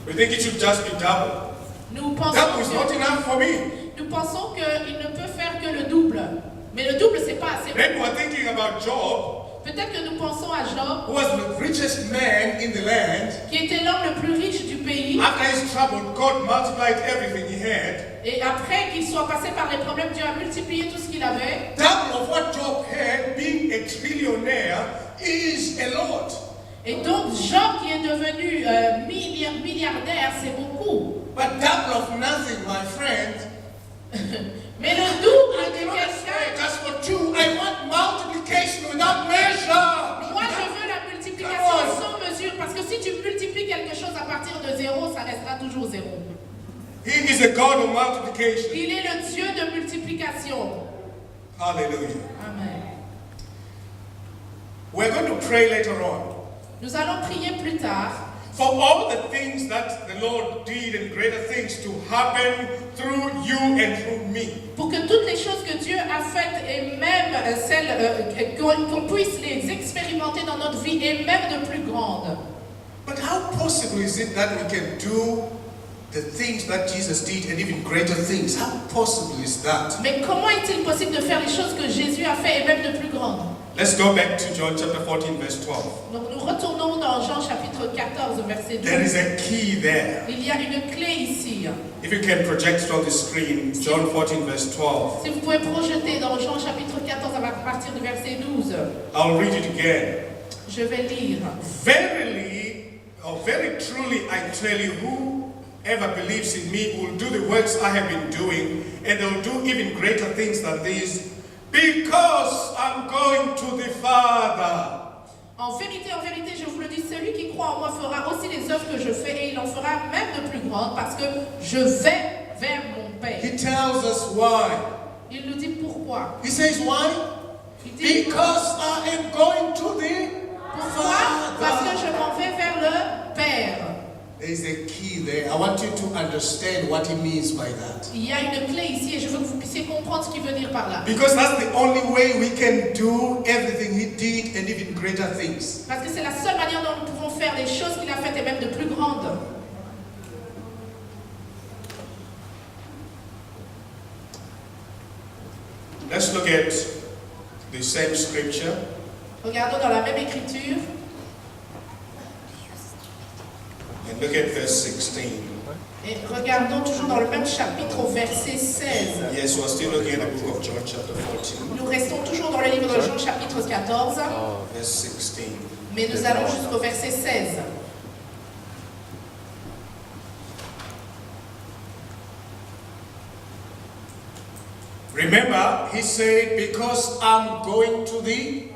We think it should just be double. Nous pensons Double is not enough for me. Nous pensons qu'il ne peut faire que le double. Mais le double, c'est pas assez. Maybe we're thinking about Job, Peut-être que nous pensons à Job, who was the richest man in the land. qui était l'homme le plus riche du pays. After his trouble, God multiplied everything he had. Et après qu'il soit passé par les problèmes, Dieu a multiplié tout ce qu'il avait. Double of what Job had, being a trillionaire, is a lot. Et donc, Job qui est devenu milliardaire, c'est beaucoup. But double of nothing, my friend. Mais le double I de cannot expect quelqu'un, just for two. I want multiplication without measure. moi je veux la multiplication sans mesure, parce que si tu multiplies quelque chose à partir de zéro, ça restera toujours zéro. He is a God of multiplication. Il est le Dieu de multiplication. Hallelujah. Amen. We're going to pray later on. Nous allons prier plus tard For all the things that the Lord did and greater things to happen through you and through me. pour que toutes les choses que Dieu a faites et même celles qu'on puisse les expérimenter dans notre vie et même de plus grandes. But how possible is it that we can do the things that Jesus did and even greater things? How possible is that? Mais comment est-il possible de faire les choses que Jésus a fait et même de plus grandes? Let's go back to John chapter 14 verse 12. Donc nous retournons dans Jean chapitre 14 verset 12. There is a key there. Il y a une clé ici. If you can project it on the screen, John 14 verse 12. Si vous pouvez projeter dans Jean chapitre 14 à partir du verset 12. I'll read it again. Je vais lire. Verily, or very truly, I tell you, whoever believes in me will do the works I have been doing, and they'll do even greater things than these, because I'm going to the Father. En vérité, je vous le dis, celui qui croit en moi fera aussi les œuvres que je fais et il en fera même de plus grandes parce que je vais vers mon Père. He tells us why. Il nous dit pourquoi. He says why? Il dit Because I am going to the pourquoi? Parce que Father. je m'en vais vers le Père. There is a key there. I want you to understand what he means by that. Il y a une clé ici et je veux que vous puissiez comprendre ce qu'il veut dire par là. Because that's the only way we can do everything he did and even greater things. Parce que c'est la seule manière dont nous pouvons faire les choses qu'il a faites et même de plus grandes. Let's look at the same scripture. Regardons dans la même écriture. And look at verse 16. Et regardons toujours dans le même chapitre au verset 16. Yes, we're still looking at the book of John chapter 14, Nous restons toujours dans le livre de Jean chapitre 14, verse 16. mais nous allons jusqu'au verset 16. Remember, he said, because I'm going to the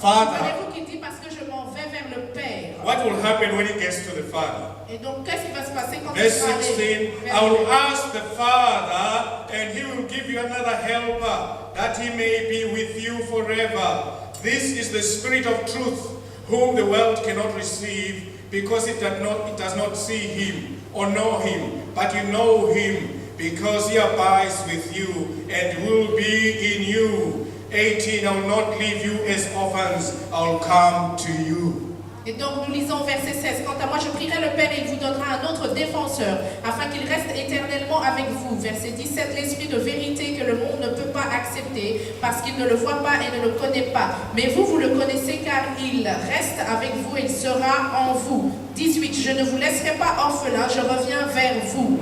Father. Rappelez-vous qu'il dit parce que je m'en vais vers le Père. What will happen when he gets to the Father? Et donc qu'est-ce qui va se passer quand il Verse sera allé 16, vers I will le- ask the Father, and he will give you another helper, that he may be with you forever. This is the Spirit of truth, whom the world cannot receive, because it does not see him or know him, but you know him, because he abides with you and will be in you. 18, I will not leave you as orphans, I will come to you. Et donc nous lisons verset 16. Quant à moi, je prierai le Père et il vous donnera un autre défenseur, afin qu'il reste éternellement avec vous. Verset 17. L'esprit de vérité que le monde ne peut pas accepter, parce qu'il ne le voit pas et ne le connaît pas. Mais vous, vous le connaissez car il reste avec vous et il sera en vous. 18. Je ne vous laisserai pas orphelin, je reviens vers vous.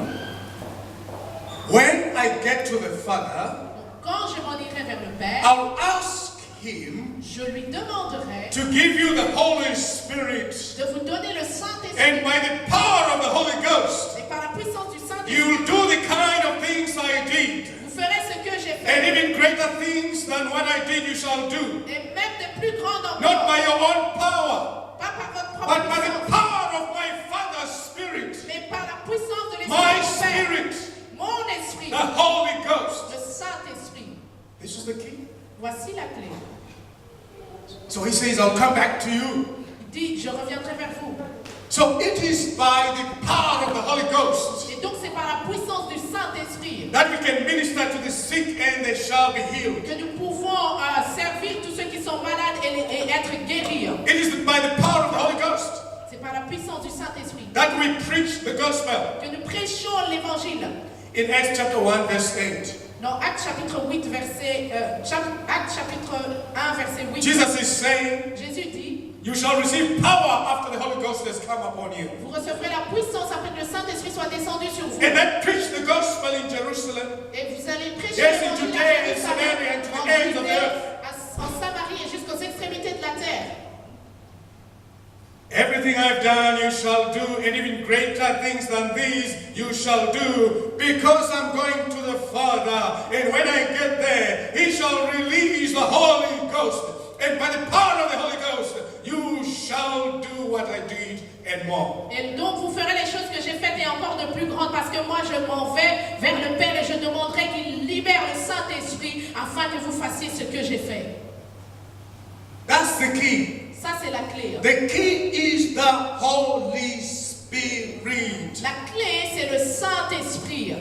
When I get to the Father, Quand je m'en irai vers le Père, I'll ask him je lui demanderai to give you the Holy Spirit, de vous donner le and Saint-Esprit. by the power of the Holy Ghost, Et par la puissance du you Saint-Esprit, will do the kind of things I did, vous ferez ce que j'ai and fait. even greater things than what I did you shall do. Et même de plus grandes Not encore. by your own power, Pas par votre propre but by the puissance, power of my Father's Spirit, mais par la puissance de l'Esprit my du Père. Spirit, Mon esprit, the Holy Ghost. le Saint-Esprit. This is the key. Voici la clé. So he says, I'll come back to you. Il dit, je reviendrai vers vous. So it is by the power of the Holy Ghost Et donc c'est par la puissance du Saint-Esprit that we can minister to the sick and they shall be healed. que nous pouvons servir tous ceux qui sont malades et être guéris. It is by the power of the Holy Ghost C'est par la puissance du Saint-Esprit that we we preach the gospel. que nous prêchions l'évangile. In Acts chapter 1, verse 8, Dans Actes chapitre 8, Actes chapitre 1, verset 8, Jesus is saying, Jésus dit, you shall receive power after the Holy Ghost has come upon you. vous recevrez la puissance après que le Saint-Esprit soit descendu sur vous. And then preach the gospel in Jerusalem, Et vous allez prêcher Yes, in l'évangile Judea à and Samaria and to the en ends of the Judée, earth. en Samarie et jusqu'aux extrémités de la terre. Everything I've done you shall do, and even greater things than these you shall do, because I'm going to the Father. And when I get there, He shall release the Holy Ghost. And by the power of the Holy Ghost, you shall do what I did and more. Et donc vous ferez les choses que j'ai faites et encore de plus grandes, parce que moi je m'en vais vers le Père et je demanderai qu'il libère le Saint-Esprit afin que vous fassiez ce que j'ai fait. That's the key. Ça c'est la clé. The key is the Holy Spirit. La clé c'est le Saint-Esprit.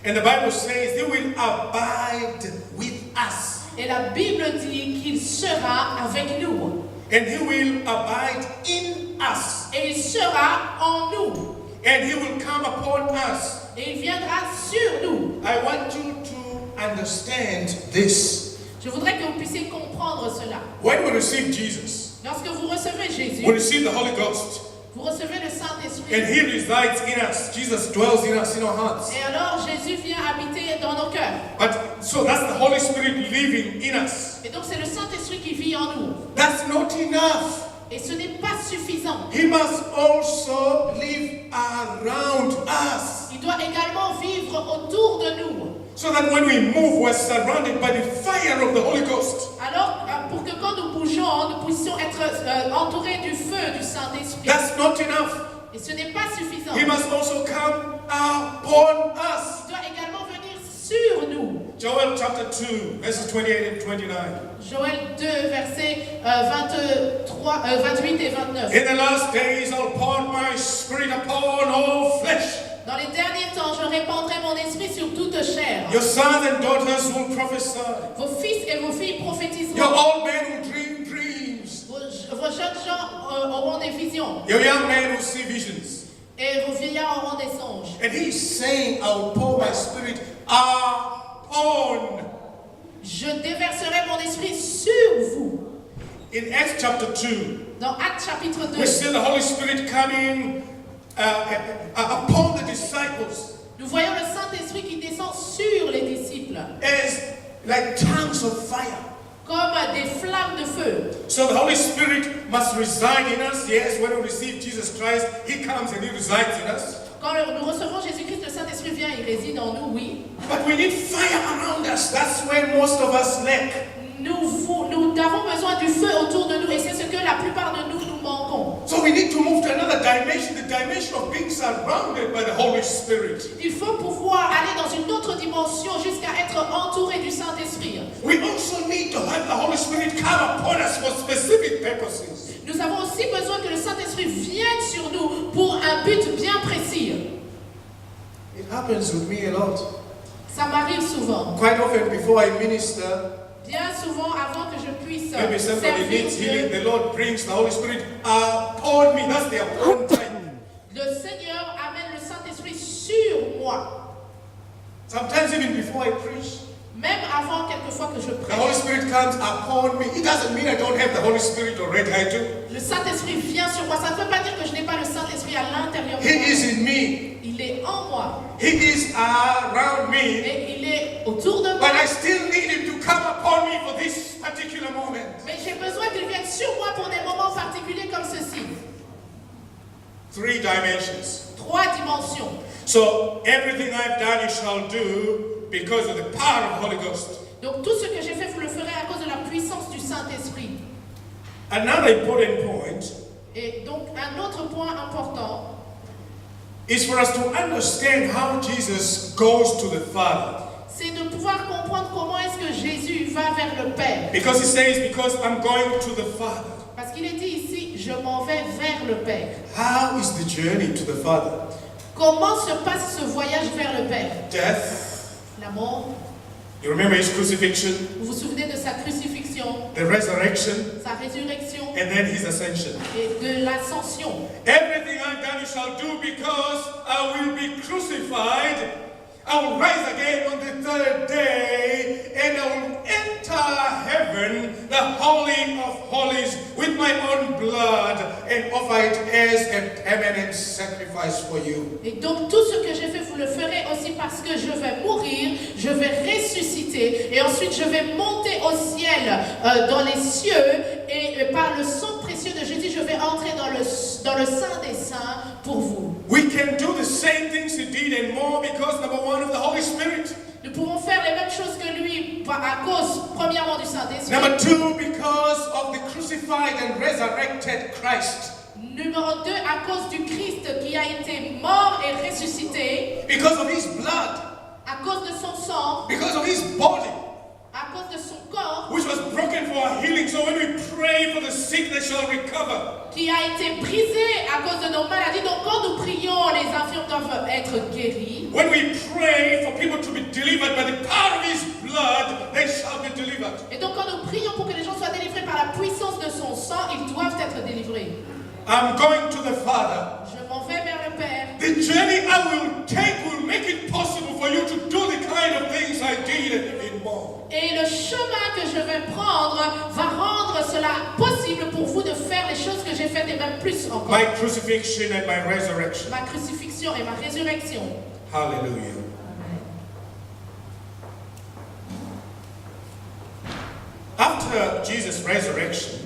And the Bible says He will abide with us. Et la Bible dit qu'il sera avec nous. And He will abide in us. Et il sera en nous. And He will come upon us. Et il viendra sur nous. I want you to understand this. Je voudrais que vous puissiez comprendre cela. When we receive Jesus, Lorsque vous recevez Jésus, we receive the Holy Ghost. vous recevez le Saint-Esprit. And He resides in us. Jesus dwells in us, in our hearts. Et alors Jésus vient habiter dans nos cœurs. But so that's the Holy Spirit living in us. Et donc c'est le Saint-Esprit qui vit en nous. That's not enough. Et ce n'est pas suffisant. He must also live around us. Il doit également vivre autour de nous. So that when we move, we're surrounded by the fire of the Holy Ghost. Alors, pour que quand nous bougeons, nous puissions être entourés du feu du Saint-Esprit. That's not enough. Et ce n'est pas suffisant. He must also come upon us. Il doit également venir sur nous. Joel chapter 2, verses 28 and 29. Joël 2, versets 28 et 29. In the last days I'll pour my spirit upon all flesh. Dans les derniers temps, je répandrai mon esprit sur toute chair. Your sons and daughters will prophesy. Vos fils et vos filles Your prophétiseront. old men will dream dreams. Vos jeunes gens auront des visions. Your young men will see visions. Et vos vieillards auront des songes. And He's saying, I'll pour my spirit upon. Je déverserai mon esprit sur vous. In Acts chapter 2, Dans Actes chapitre 2, we see the Holy Spirit coming upon the disciples nous voyons le Saint-Esprit qui descend sur les disciples, as like tongues of fire. comme des flammes de feu. So the Holy Spirit must reside in us. Yes, when we receive Jesus Christ, He comes and He resides in us. Quand nous recevons Jésus-Christ, le Saint-Esprit vient, il réside en nous, oui. But we need fire around us. That's where most of us lack. Nous avons besoin du feu autour de nous et c'est ce que la plupart de nous manquons. So we need to move to another dimension, the dimension of being surrounded by the Holy Spirit. Il faut pouvoir aller dans une autre dimension jusqu'à être entouré du Saint-Esprit. We also need to have the Holy Spirit come upon us for specific purposes. Nous avons aussi besoin que le Saint-Esprit vienne sur nous pour un but bien précis. It happens with me a lot. Ça m'arrive souvent. Quite often before I minister, Bien souvent, avant que je puisse maybe somebody servir needs healing, Dieu, the Lord brings the Holy Spirit upon me. That's the upon time. le Seigneur amène le Saint-Esprit sur moi. Sometimes even before I preach, Même avant, quelquefois, que je the Holy prêche, Spirit comes upon me. It doesn't mean I don't have the Holy Spirit already. I do. le Saint-Esprit vient sur moi. Ça ne veut pas dire que je n'ai pas le Saint-Esprit à l'intérieur de He moi. is in me. Il est en moi. He is around me. Et il est autour de moi. But I still need Him to come upon me for this particular moment. Mais j'ai besoin qu'il vienne sur moi pour des moments particuliers comme ceci. 3 dimensions. 3 dimensions. So everything I've done you shall do because of the power of the Holy Ghost. Donc tout ce que j'ai fait, vous le ferez à cause de la puissance du Saint-Esprit. Another important point Et donc un autre point important, is for us to understand how Jesus goes to the Father. c'est de pouvoir comprendre comment est-ce que Jésus va vers le Père. Because He says, because I'm going to the Father. Parce qu'il est dit ici, je m'en vais vers le Père. How is the journey to the Father? Comment se passe ce voyage vers le Père? Death, La mort, You remember his crucifixion, Vous vous souvenez de sa crucifixion, the resurrection, sa résurrection and then his ascension. et de l'ascension. Everything I've done you shall do because I will be crucified. I will rise again on the third day, and I will enter heaven, the Holy of Holies, with my own blood, and offer it as a permanent sacrifice for you. Et donc tout ce que j'ai fait, vous le ferez aussi parce que je vais mourir, je vais ressusciter, et ensuite je vais monter au ciel, dans les cieux, et par le sang précieux de Jésus, je vais entrer dans le Saint des Saints pour vous. We can do the same things he did and more because, number one, of the Holy Spirit. Nous pouvons faire les mêmes choses que lui à cause, premièrement, du Saint-Esprit. Number two, because of the crucified and resurrected Christ. Numéro 2, à cause du Christ qui a été mort et ressuscité, Because of his blood. à cause de son sang, Because of his body, à cause de son corps, which was broken for our healing. So when we pray for the sick, they shall recover. qui a été brisé à cause de nos maladies. Donc quand nous prions, les infirmes doivent être guéris. When we pray for people to be delivered by the power of his blood, they shall be delivered. Et donc quand nous prions pour que les gens soient délivrés par la puissance de son sang, ils doivent être délivrés. I'm going to the Father. Je m'en vais vers le Père. The journey I will take will make it possible for you to do the kind of things I did and even more. Et le chemin que je vais prendre va rendre cela possible pour vous de faire les choses que j'ai faites et même plus encore. My crucifixion and my resurrection. Ma crucifixion et ma résurrection. Hallelujah. After Jesus' resurrection,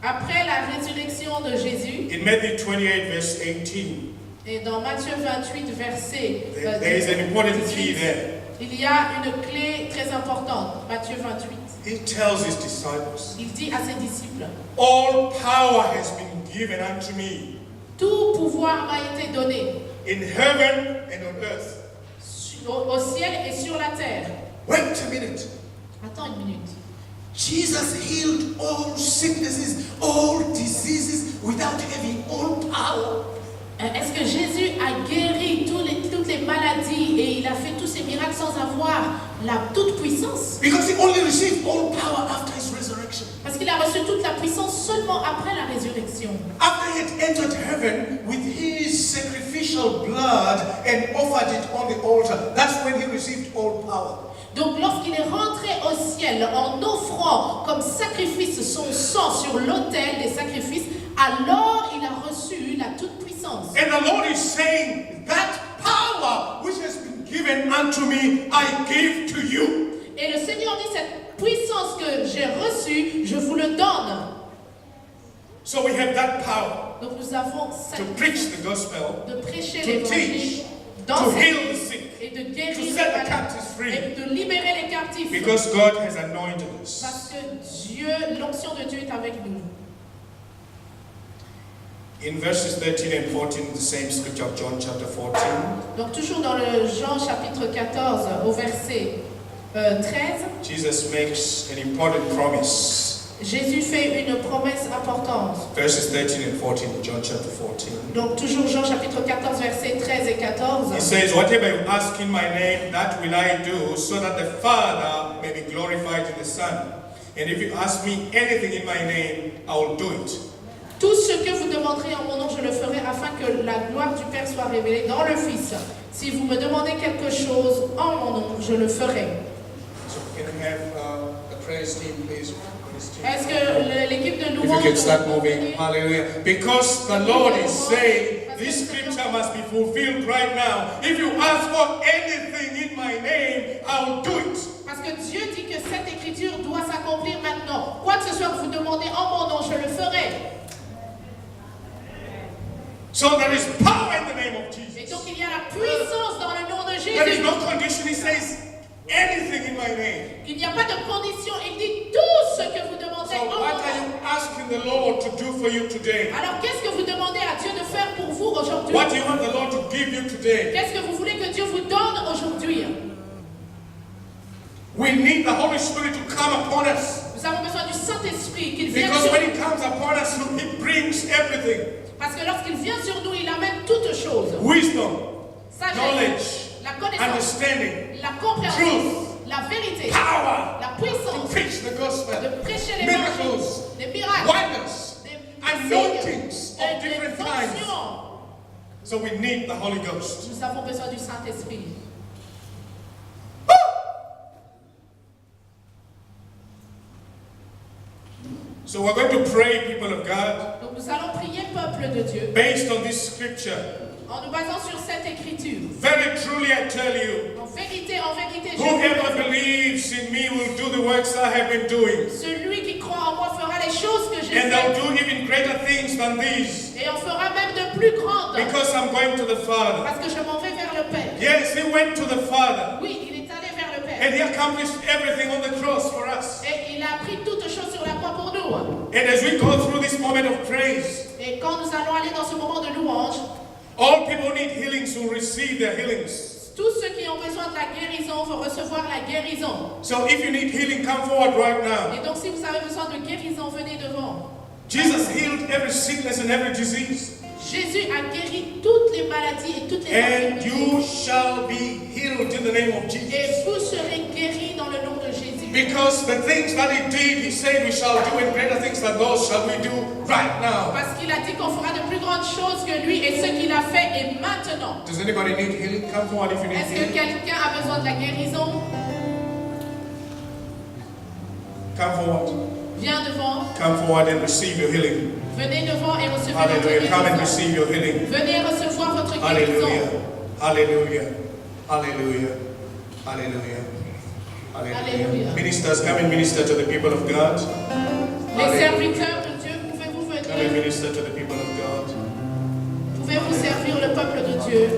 Après la résurrection de Jésus, in Matthew 28, verse 18, et dans Matthieu 28, verset there is an important key 18, there. il y a une clé très importante. Matthieu 28. He tells his disciples, Il dit à ses disciples, all power has been given unto me tout pouvoir m'a été donné in heaven and on earth. au ciel et sur la terre. Wait a minute. Attends une minute. Jesus healed all sicknesses, all diseases without having all power. Est-ce que Jésus a guéri toutes les maladies et il a fait tous ces miracles sans avoir la toute puissance? Because he only received all power after his resurrection. Parce qu'il a reçu toute la puissance seulement après la résurrection. After he had entered heaven with his sacrificial blood and offered it on the altar, that's when he received all power. Donc lorsqu'il est rentré au ciel en offrant comme sacrifice son sang sur l'autel des sacrifices, alors il a reçu la toute puissance. And the Lord is saying, that power which has been given unto me, I give to you. Et le Seigneur dit, cette puissance que j'ai reçue, je vous le donne. So we have that power Donc nous avons to cette preach the gospel, de prêcher to l'évangile, teach, to d'enseigner heal the sick, et de to guérir set les the malades captives free. et de libérer les captifs. Because God has anointed us. Parce que Dieu, l'onction de Dieu est avec nous. In verses 13 and 14, the same scripture of John chapter 14, Donc toujours dans le Jean chapitre 14 au verset 13, Jesus makes an important promise. Jésus fait une promesse importante. Verses 13 and 14 in John chapter 14. Donc toujours Jean chapitre 14 versets 13 et 14. He says, whatever you ask in my name, that will I do, so that the Father may be glorified in the Son. And if you ask me anything in my name, I will do it. Tout ce que vous demanderez en mon nom, je le ferai afin que la gloire du Père soit révélée dans le Fils. Si vous me demandez quelque chose en mon nom, je le ferai. So can we have the praise team, please? Est-ce que l'équipe de If you louange can start peut moving, continuer? hallelujah. Because the Lord is saying, this scripture must be fulfilled right now. If you ask for anything in my name, I will do it. Parce que Dieu dit que cette écriture doit s'accomplir maintenant. Quoi que ce soit que vous demandez en mon nom, je le ferai. So there is power in the name of Et Jesus. donc il y a la puissance dans le nom de There is Jésus. no condition. He says, anything in my name. Il n'y a pas de condition. Il dit tout ce que vous demandez So en mon what nom. are you asking the Lord to do for you today? Alors qu'est-ce que vous demandez à Dieu de faire pour vous aujourd'hui? What do you want the Lord to give you today? Qu'est-ce que vous voulez que Dieu vous donne aujourd'hui? We need the Holy Spirit to come upon us. Nous avons besoin du Saint-Esprit, qu'il vienne Because sur when nous. He comes upon us, He brings everything. Parce que lorsqu'il vient sur nous, il amène toutes choses. Wisdom, Sagesse, knowledge, la connaissance, understanding, la compréhension, truth, la vérité, power la to puissance preach the gospel, de prêcher l'évangile, miracles, des miracles, wonders, des anointings signes, of des different kinds. fonctions. So we need the Holy Ghost. Nous avons besoin du Saint-Esprit. So we're going to pray, people of God, Donc nous allons prier, peuple de Dieu, based on this scripture. en nous basant sur cette écriture. Very truly I tell you, En vérité, je whoever vous dis, believes in me will do the works I have been doing. celui qui croit en moi fera les choses que j'ai And they'll faites, do even greater things than these. et en fera même de plus grandes, Because I'm going to the Father. parce que je m'en vais vers le Père. Yes, he went to the Father. Oui, il est allé vers le And Père, he accomplished everything on the cross for us. et il a pris toutes choses sur la croix pour nous. And as we go through this moment of praise, Et quand nous allons aller dans ce moment de louange, all people need healings will receive their healings. tous ceux qui ont besoin de la guérison vont recevoir la guérison. So if you need healing, come forward right now. Et donc si vous avez besoin de guérison, venez devant. Jesus healed every sickness and every disease. Jésus a guéri toutes les maladies et toutes les And infirmités. you shall be healed in the name of Jesus. Et vous serez guéris dans le nom de Jésus. Because the things that he did, he said we shall do, and greater things than those shall we do right now. Parce qu'il a dit qu'on fera de plus grandes choses que lui, et ce qu'il a fait est maintenant. Does anybody need healing? Come forward if you need Est-ce que healing. quelqu'un a besoin de la guérison? Come forward. Viens devant, Come forward and receive your healing. venez devant et recevez votre Hallelujah. Come and guérison. receive your healing. Venez recevoir votre Hallelujah. guérison. Hallelujah. Hallelujah. Hallelujah. Hallelujah. Hallelujah. Ministers, come and minister to the people of God. Les Hallelujah. serviteurs de Dieu, pouvez-vous Come and venir? minister to the people of God. Pouvez-vous servir le peuple de Dieu?